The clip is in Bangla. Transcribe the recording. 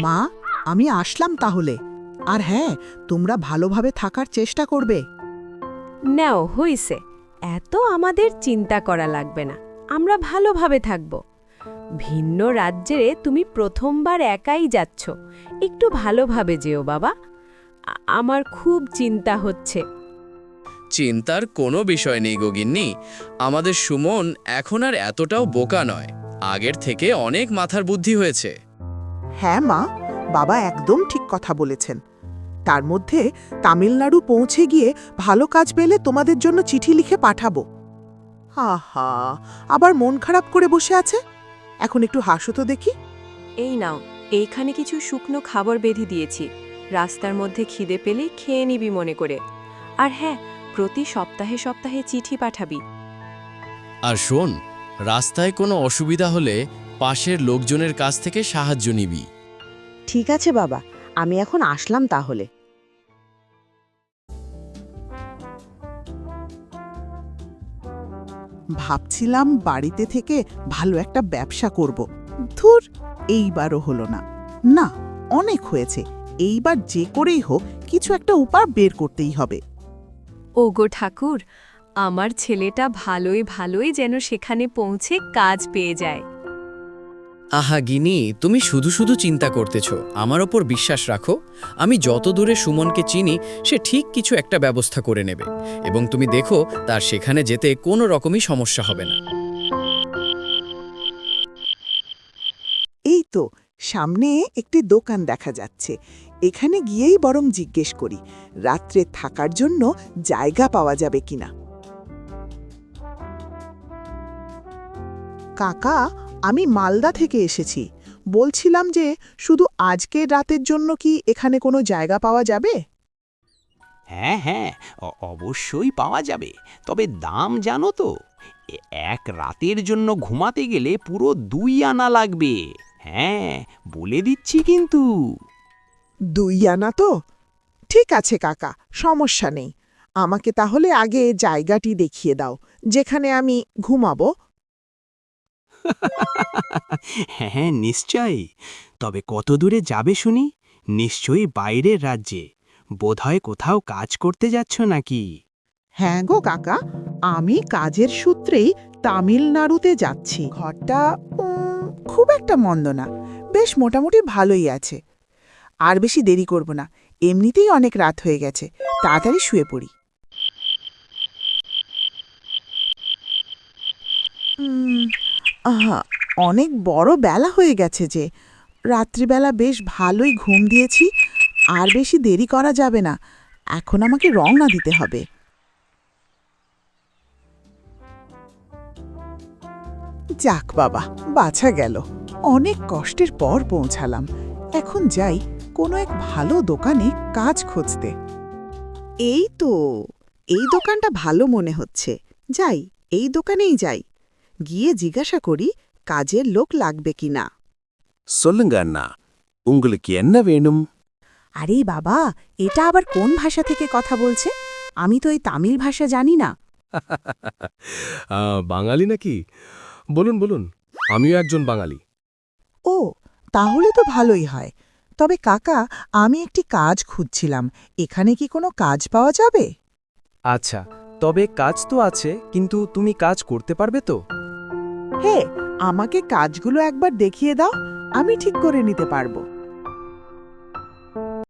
মা, আমি আসলাম তাহলে। আর হ্যাঁ, তোমরা ভালোভাবে থাকার চেষ্টা করবে। নাও হইছে, এত আমাদের চিন্তা করা লাগবে না, আমরা ভালোভাবে থাকব। ভিন্ন রাজ্যে তুমি প্রথমবার একাই যাচ্ছ, একটু ভালোভাবে যেও বাবা। আমার খুব চিন্তা হচ্ছে। চিন্তার কোনো বিষয় নেই গগিন্নি। আমাদের সুমন এখন আর এতটাও বোকা নয়, আগের থেকে অনেক মাথার বুদ্ধি হয়েছে। হ্যাঁ মা, বাবা একদম ঠিক কথা বলেছেন। তার মধ্যে তামিলনাড়ু পৌঁছে গিয়ে ভালো কাজ পেলে তোমাদের জন্য চিঠি লিখে পাঠাবো। আহা, আবার মন খারাপ করে বসে আছে। এখন একটু হাসো তো দেখি। এই নাও, এইখানে কিছু শুকনো খাবার বেঁধে দিয়েছি, রাস্তার মধ্যে খিদে পেলে খেয়ে নিবি মনে করে। আর হ্যাঁ, প্রতি সপ্তাহে সপ্তাহে চিঠি পাঠাবি। আর শোন, রাস্তায় কোনো অসুবিধা হলে পাশের লোকজনের কাছ থেকে সাহায্য নিবি। ঠিক আছে বাবা, আমি এখন আসলাম তাহলে। ভাবছিলাম বাড়িতে থেকে ভালো একটা ব্যবসা করব। ধুর, এইবারও হলো না। না, অনেক হয়েছে। এইবার যে করেই হোক কিছু একটা উপায় বের করতেই হবে। ওগো ঠাকুর, আমার ছেলেটা ভালোই ভালোই যেন সেখানে পৌঁছে কাজ পেয়ে যায়। আহা গিনি, তুমি শুধু শুধু চিন্তা করতেছ, আমার ওপর বিশ্বাস রাখো। আমি যত দূরে সুমনকে চিনি, সে ঠিক কিছু একটা ব্যবস্থা করে নেবে, এবং তুমি দেখো তার সেখানে যেতে কোনো রকমই সমস্যা হবে না। এই তো সামনে একটি দোকান দেখা যাচ্ছে। এখানে গিয়েই বরং জিজ্ঞেস করি রাত্রে থাকার জন্য জায়গা পাওয়া যাবে কিনা। কাকা, আমি মালদা থেকে এসেছি। বলছিলাম যে শুধু আজকের রাতের জন্য কি এখানে কোনো জায়গা পাওয়া যাবে? হ্যাঁ হ্যাঁ, অবশ্যই পাওয়া যাবে, তবে দাম জানো তো? এক রাতের জন্য ঘুমাতে গেলে পুরো 2 আনা লাগবে। হ্যাঁ, বলে দিচ্ছি কিন্তু। 2 আনা তো? ঠিক আছে কাকা, সমস্যা নেই। আমাকে তাহলে আগে জায়গাটি দেখিয়ে দাও যেখানে আমি ঘুমাবো। হ্যাঁ নিশ্চয়ই, তবে কত দূরে যাবে শুনি? নিশ্চয়ই বাইরের রাজ্যে। বোধহয় কোথাও কাজ করতে যাচ্ছ নাকি? হ্যাঁ গো কাকা, আমি কাজের সূত্রেই তামিলনাড়ুতে যাচ্ছি। ঘরটা খুব একটা মন্দ না, বেশ মোটামুটি ভালোই আছে। আর বেশি দেরি করব না, এমনিতেই অনেক রাত হয়ে গেছে। তাড়াতাড়ি শুয়ে পড়ি। আহা, অনেক বড় বেলা হয়ে গেছে যে। রাত্রিবেলা বেশ ভালোই ঘুম দিয়েছি। আর বেশি দেরি করা যাবে না, এখন আমাকে রওনা দিতে হবে। যাক বাবা, বাঁচা গেল। অনেক কষ্টের পর পৌঁছালাম। এখন যাই কোনো এক ভালো দোকানে কাজ খুঁজতে। এই তো, এই দোকানটা ভালো মনে হচ্ছে। যাই, এই দোকানেই যাই। গিয়ে জিজ্ঞাসা করি কাজের লোক লাগবে কিনা। சொல்லுங்க அண்ணா, உங்களுக்கு என்ன வேணும்? আরে বাবা, এটা আবার কোন ভাষা থেকে কথা বলছে? আমি তো এই তামিল ভাষা জানি না। বাঙালি নাকি? বলুন বলুন, আমিও একজন বাঙালি। ও, তাহলে তো ভালোই হয়। তবে কাকা, আমি একটি কাজ খুঁজছিলাম। এখানে কি কোনো কাজ পাওয়া যাবে? আচ্ছা, তবে কাজ তো আছে, কিন্তু তুমি কাজ করতে পারবে তো? হে, আমাকে কাজগুলো একবার দেখিয়ে দাও, আমি ঠিক করে নিতে পারবো।